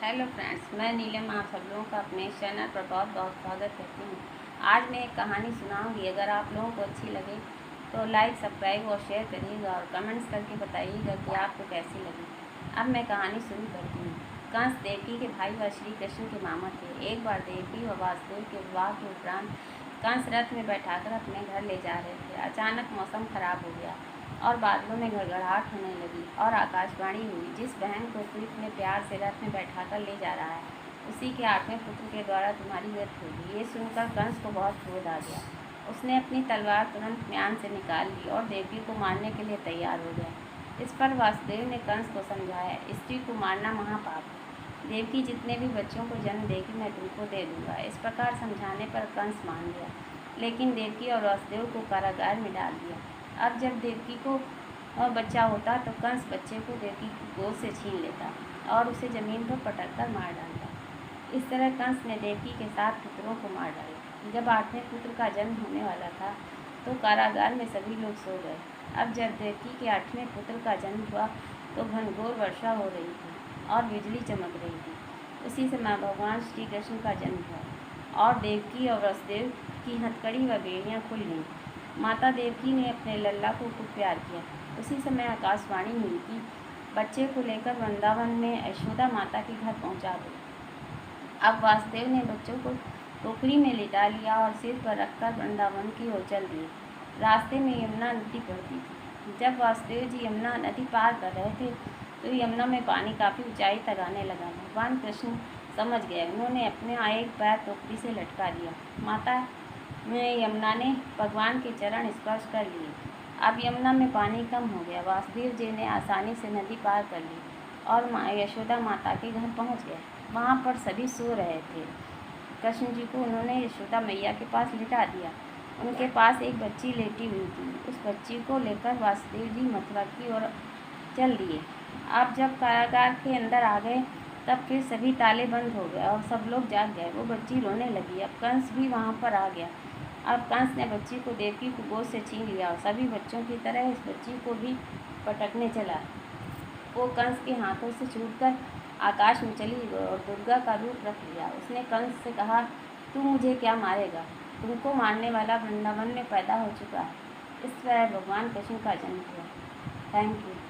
Hello friends, मैं नीलम आप सब लोगों का अपने चैनल पर बहुत बहुत स्वागत करती हूँ। आज मैं एक कहानी सुनाऊंगी। अगर आप लोगों को अच्छी लगे तो लाइक, सब्सक्राइब और शेयर करिएगा और कमेंट्स करके बताइएगा कि आपको कैसी लगी। अब मैं कहानी शुरू करती हूँ। कंस देवकी के भाई व श्री कृष्ण के मामा थे। एक बार देवकी व वासुदेव के विवाह के उपरांत कंस रथ में बैठाकर अपने घर ले जा रहे थे। अचानक मौसम खराब हो गया और बादलों में गड़गड़ाहट होने लगी और आकाशवाणी हुई, जिस बहन को तू इतने प्यार से रथ में बैठाकर ले जा रहा है, उसी के 8वें पुत्र के द्वारा तुम्हारी मृत्यु होगी। ये सुनकर कंस को बहुत क्रोध आ गया। उसने अपनी तलवार तुरंत म्यान से निकाल ली और देवकी को मारने के लिए तैयार हो गया। इस पर वासुदेव ने कंस को समझाया, स्त्री को मारना महापाप है। देवकी जितने भी बच्चों को जन्म देगी मैं तुमको दे दूंगा। इस प्रकार समझाने पर कंस मान गया, लेकिन देवकी और वासुदेव को कारागार में डाल दिया। अब जब देवकी को बच्चा होता तो कंस बच्चे को देवकी की गोद से छीन लेता और उसे जमीन पर पटक कर मार डालता। इस तरह कंस ने देवकी के 7 पुत्रों को मार डाला। जब 8वें पुत्र का जन्म होने वाला था तो कारागार में सभी लोग सो गए। अब जब देवकी के 8वें पुत्र का जन्म हुआ तो घनघोर वर्षा हो रही थी और बिजली चमक रही थी। उसी समय भगवान श्री कृष्ण का जन्म हुआ और देवकी और वासुदेव की हथकड़ी व बेड़ियाँ खुल गईं। माता देवकी ने अपने लल्ला को खूब प्यार किया। उसी समय आकाशवाणी हुई कि बच्चे को लेकर वृंदावन में यशोदा माता के घर पहुंचा दो। अब वासुदेव ने बच्चों को टोकरी में लिटा लिया और सिर पर रखकर वृंदावन की ओर चल दिए। रास्ते में यमुना नदी पड़ती थी। जब वासुदेव जी यमुना नदी पार कर रहे थे तो यमुना में पानी काफ़ी ऊंचाई तक आने लगा। भगवान कृष्ण समझ गए। उन्होंने अपने एक पैर टोकरी से लटका दिया। माता यमुना ने भगवान के चरण स्पर्श कर लिए। अब यमुना में पानी कम हो गया। वासुदेव जी ने आसानी से नदी पार कर ली और यशोदा माता के घर पहुंच गए। वहां पर सभी सो रहे थे। कृष्ण जी को उन्होंने यशोदा मैया के पास लिटा दिया। उनके पास एक बच्ची लेटी हुई थी। उस बच्ची को लेकर वासुदेव जी मथुरा की ओर चल दिए। अब जब कारागार के अंदर आ गए तब फिर सभी ताले बंद हो गए और सब लोग जाग गए। वो बच्ची रोने लगी। अब कंस भी वहाँ पर आ गया। अब कंस ने बच्ची को देवकी को गोद से छीन लिया और सभी बच्चों की तरह इस बच्ची को भी पटकने चला। वो कंस के हाथों से छूटकर आकाश में चली और दुर्गा का रूप रख लिया। उसने कंस से कहा, तू मुझे क्या मारेगा? तुमको मारने वाला वृंदावन में पैदा हो चुका है। इस तरह भगवान कृष्ण का जन्म हुआ। Thank you.